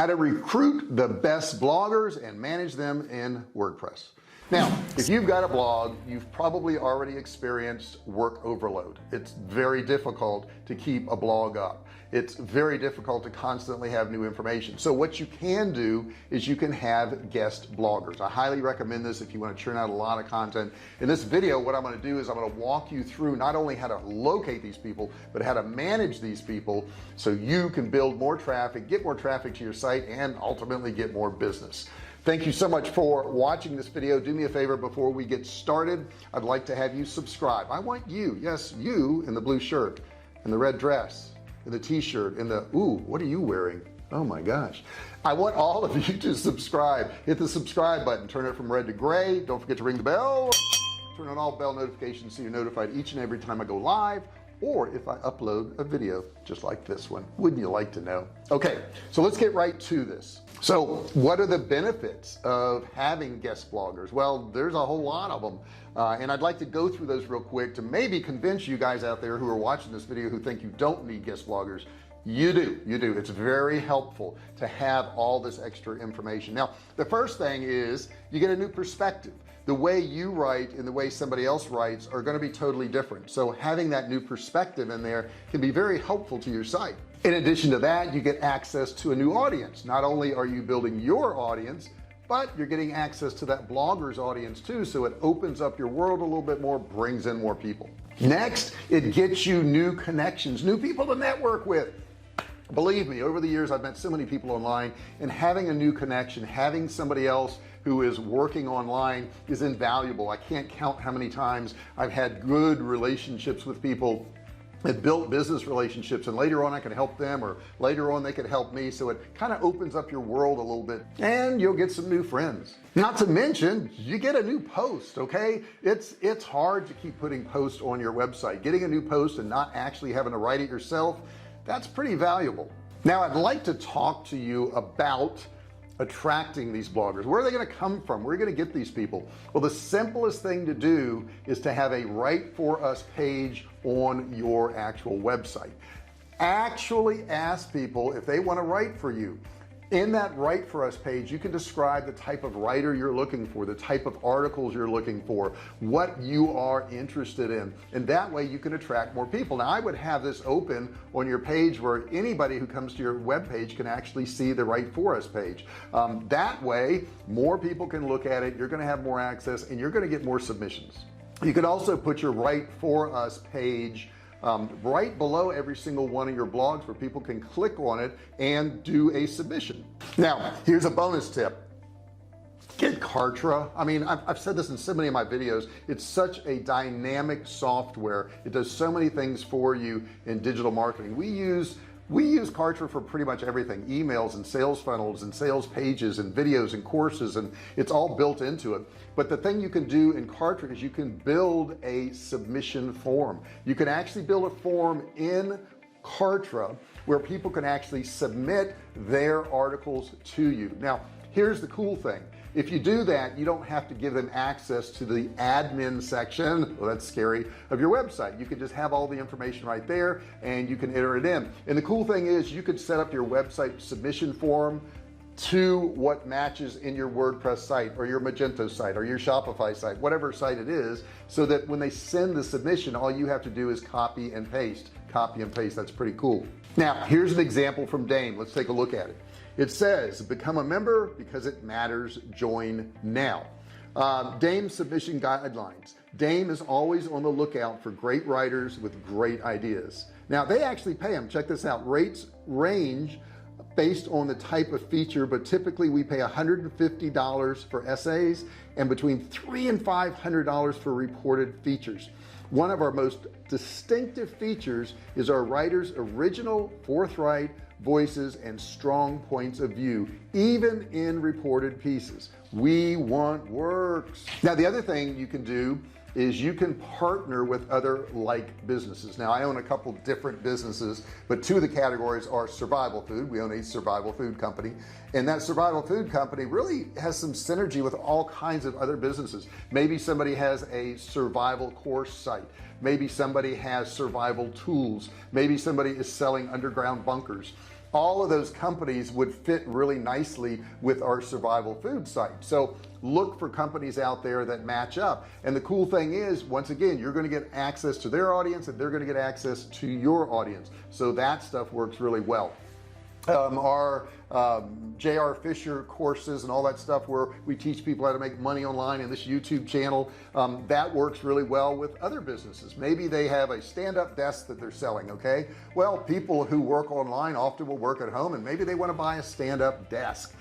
how to recruit the best bloggers and manage them in WordPress. Now if you've got a blog, you've probably already experienced work overload. It's very difficult to keep a blog up. It's very difficult to constantly have new information. So what you can do is you can have guest bloggers. I highly recommend this if you want to churn out a lot of content. In this video, what I'm going to do is I'm going to walk you through not only how to locate these people, but how to manage these people so you can build more traffic, get more traffic to your site, and ultimately get more business. Thank you so much for watching this video. Do me a favor before we get started. I'd like to have you subscribe. I want you, yes, you in the blue shirt and the red dress and the t-shirt and the, ooh, what are you wearing? Oh my gosh. I want all of you to subscribe. Hit the subscribe button, turn it from red to gray. Don't forget to ring the bell, turn on all bell notifications so you're notified each and every time I go live, or if I upload a video just like this one. Wouldn't you like to know? Okay, so let's get right to this. So what are the benefits of having guest bloggers? Well, there's a whole lot of them, and I'd like to go through those real quick to maybe convince you guys out there who are watching this video who think you don't need guest bloggers. You do. It's very helpful to have all this extra information. Now the first thing is you get a new perspective. The way you write and the way somebody else writes are going to be totally different, so having that new perspective in there can be very helpful to your site. In addition to that, you get access to a new audience. Not only are you building your audience, but you're getting access to that blogger's audience too, so it opens up your world a little bit more, brings in more people. Next, it gets you new connections, new people to network with. Believe me, over the years I've met so many people online, and having a new connection, having somebody else who is working online is invaluable. I can't count how many times I've had good relationships with people that built business relationships, and later on I can help them, or later on they could help me. So it kind of opens up your world a little bit, and you'll get some new friends. Not to mention you get a new post. Okay, it's hard to keep putting posts on your website. Getting a new post and not actually having to write it yourself, that's pretty valuable. Now I'd like to talk to you about attracting these bloggers. Where are they going to come from? Where are you going to get these people? Well, the simplest thing to do is to have a write for us page on your actual website. Actually ask people if they want to write for you. In that write for us page, you can describe the type of writer you're looking for, the type of articles you're looking for, what you are interested in, and that way you can attract more people. Now I would have this open on your page where anybody who comes to your web page can actually see the write for us page. That way more people can look at it, you're going to have more access, and you're going to get more submissions. You could also put your write for us page right below every single one of your blogs where people can click on it and do a submission. Now here's a bonus tip. Get Kartra. I mean, I've said this in so many of my videos. It's such a dynamic software. It does so many things for you in digital marketing. We use Kartra for pretty much everything, emails and sales funnels and sales pages and videos and courses, and it's all built into it. But the thing you can do in Kartra is you can build a submission form. You can actually build a form in Kartra where people can actually submit their articles to you. Now here's the cool thing. If you do that, you don't have to give them access to the admin section, well that's scary, of your website. You can just have all the information right there and you can enter it in. And the cool thing is you could set up your website submission form to what matches in your WordPress site or your Magento site or your Shopify site, whatever site it is, so that when they send the submission, all you have to do is copy and paste. That's pretty cool. Now here's an example from Dame. Let's take a look at it. It says become a member because it matters, join now. Dame submission guidelines. Dame is always on the lookout for great writers with great ideas. Now they actually pay them. Check this out. Rates range based on the type of feature, but typically we pay $150 for essays and between $300 and $500 for reported features. One of our most distinctive features is our writers' original, forthright voices and strong points of view, even in reported pieces. We want works. Now the other thing you can do is you can partner with other like businesses. Now I own a couple different businesses, but two of the categories are survival food. We own a survival food company, and that survival food company really has some synergy with all kinds of other businesses. Maybe somebody has a survival course site, maybe somebody has survival tools, maybe somebody is selling underground bunkers. all of those companies would fit really nicely with our survival food site. So look for companies out there that match up. And the cool thing is, once again, you're going to get access to their audience and they're going to get access to your audience. So that stuff works really well. Our J.R. Fisher courses and all that stuff where we teach people how to make money online, and this YouTube channel, that works really well with other businesses. Maybe they have a stand-up desk that they're selling. Okay, well, people who work online often will work at home, and maybe they want to buy a stand-up desk.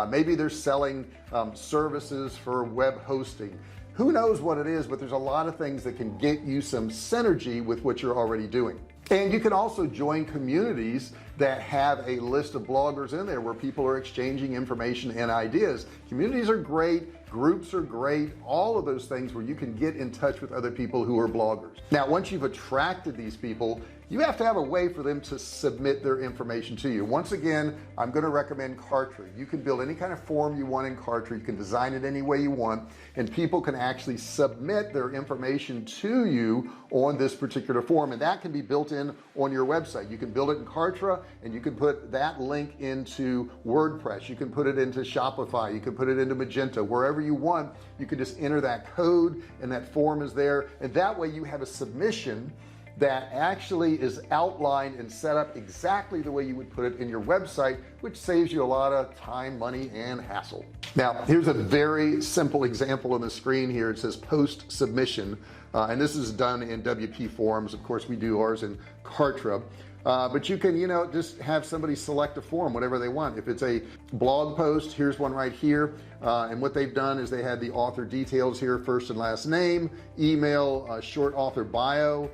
Maybe they're selling services for web hosting. Who knows what it is, but there's a lot of things that can get you some synergy with what you're already doing. And you can also join communities that have a list of bloggers in there where people are exchanging information and ideas. Communities are great, groups are great, all of those things where you can get in touch with other people who are bloggers. Now, once you've attracted these people, you have to have a way for them to submit their information to you. Once again, I'm going to recommend Kartra. You can build any kind of form you want in Kartra. You can design it any way you want, and people can actually submit their information to you on this particular form, and that can be built in on your website. You can build it in Kartra, and you can put that link into WordPress. You can put it into Shopify. You can put it into Magento. Wherever you want, you can just enter that code, and that form is there, and that way you have a submission that actually is outlined and set up exactly the way you would put it in your website, which saves you a lot of time, money, and hassle. Now, here's a very simple example on the screen here. It says post submission, and this is done in WP Forms. Of course, we do ours in Kartra. But you can, just have somebody select a form, whatever they want. If it's a blog post, here's one right here. And what they've done is they had the author details here, first and last name, email, short author bio,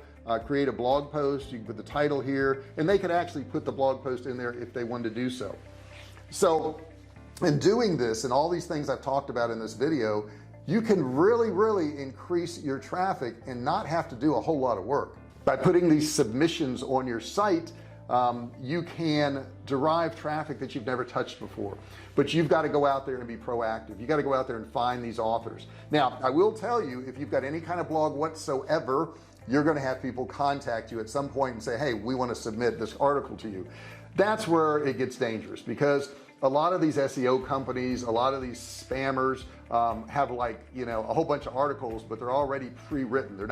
create a blog post. You can put the title here, and they could actually put the blog post in there if they wanted to do so. So in doing this and all these things I've talked about in this video, you can really increase your traffic and not have to do a whole lot of work. By putting these submissions on your site, you can derive traffic that you've never touched before, but you've got to go out there and be proactive. You got to go out there and find these authors. Now, I will tell you, if you've got any kind of blog whatsoever, you're going to have people contact you at some point and say, hey, we want to submit this article to you. That's where it gets dangerous, because a lot of these SEO companies, a lot of these spammers have a whole bunch of articles, but they're already pre-written. They're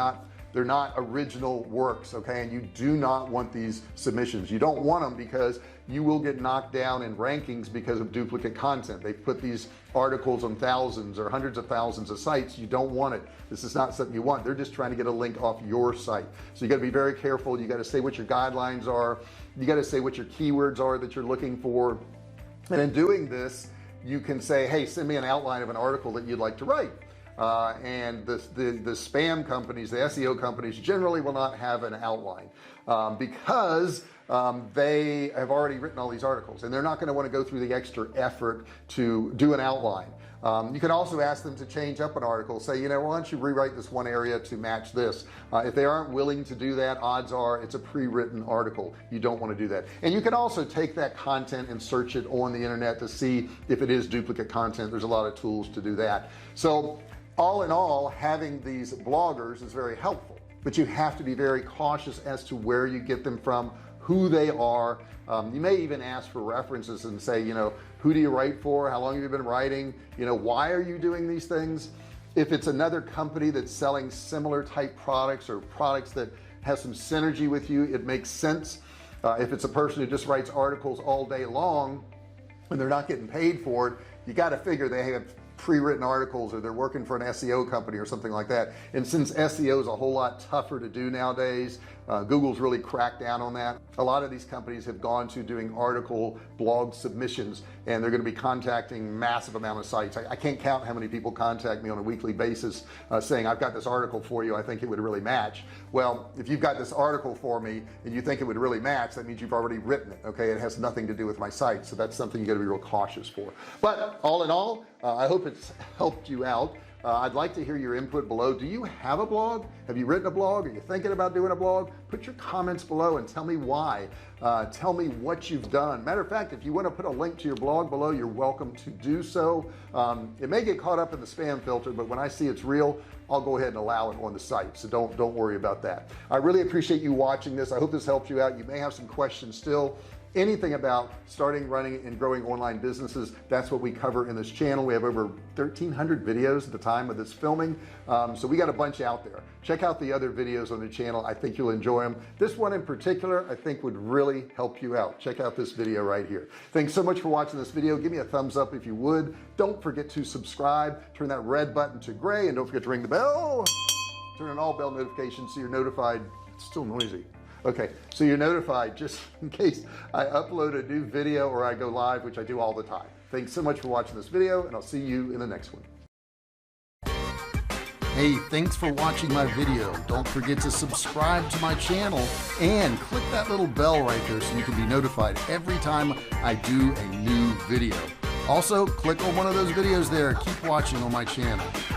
not original works. Okay, and you do not want these submissions. You don't want them because you will get knocked down in rankings because of duplicate content. They put these articles on thousands or hundreds of thousands of sites. You don't want it. This is not something you want. They're just trying to get a link off your site. So you got to be very careful. You got to say what your guidelines are. You got to say what your keywords are that you're looking for. And in doing this, you can say, hey, send me an outline of an article that you'd like to write. And the spam companies, the SEO companies, generally will not have an outline because they have already written all these articles, and they're not going to want to go through the extra effort to do an outline. You can also ask them to change up an article. Say, why don't you rewrite this one area to match this? If they aren't willing to do that, odds are it's a pre-written article. You don't want to do that. And you can also take that content and search it on the internet to see if it is duplicate content. There's a lot of tools to do that. So all in all, having these bloggers is very helpful, but you have to be very cautious as to where you get them from, who they are. You may even ask for references and say, who do you write for? How long have you been writing? Why are you doing these things? If it's another company that's selling similar type products or products that have some synergy with you, it makes sense. If it's a person who just writes articles all day long and they're not getting paid for it, you got to figure they have pre-written articles, or they're working for an SEO company or something like that. And since SEO is a whole lot tougher to do nowadays, Google's really cracked down on that. A lot of these companies have gone to doing article blog submissions, and they're going to be contacting massive amount of sites. I can't count how many people contact me on a weekly basis saying, I've got this article for you, I think it would really match. Well, if you've got this article for me and you think it would really match, that means you've already written it. Okay, it has nothing to do with my site. So that's something you got to be real cautious for. But all in all, I hope it's helped you out. I'd like to hear your input below. Do you have a blog? Have you written a blog? Are you thinking about doing a blog? Put your comments below and tell me why. Tell me what you've done. Matter of fact, if you want to put a link to your blog below, you're welcome to do so. It may get caught up in the spam filter, but when I see it's real, I'll go ahead and allow it on the site. So don't worry about that. I really appreciate you watching this. I hope this helped you out. You may have some questions still. anything about starting, running, and growing online businesses, that's what we cover in this channel. We have over 1,300 videos at the time of this filming, so we got a bunch out there. Check out the other videos on the channel. I think you'll enjoy them. This one in particular I think would really help you out. Check out this video right here. Thanks so much for watching this video. Give me a thumbs up if you would. Don't forget to subscribe, turn that red button to gray, and don't forget to ring the bell, turn on all bell notifications so you're notified. It's still noisy. Okay, so you're notified just in case I upload a new video or I go live, which I do all the time. Thanks so much for watching this video, and I'll see you in the next one. Hey, thanks for watching my video. Don't forget to subscribe to my channel and click that little bell right there so you can be notified every time I do a new video. Also, click on one of those videos there. Keep watching on my channel.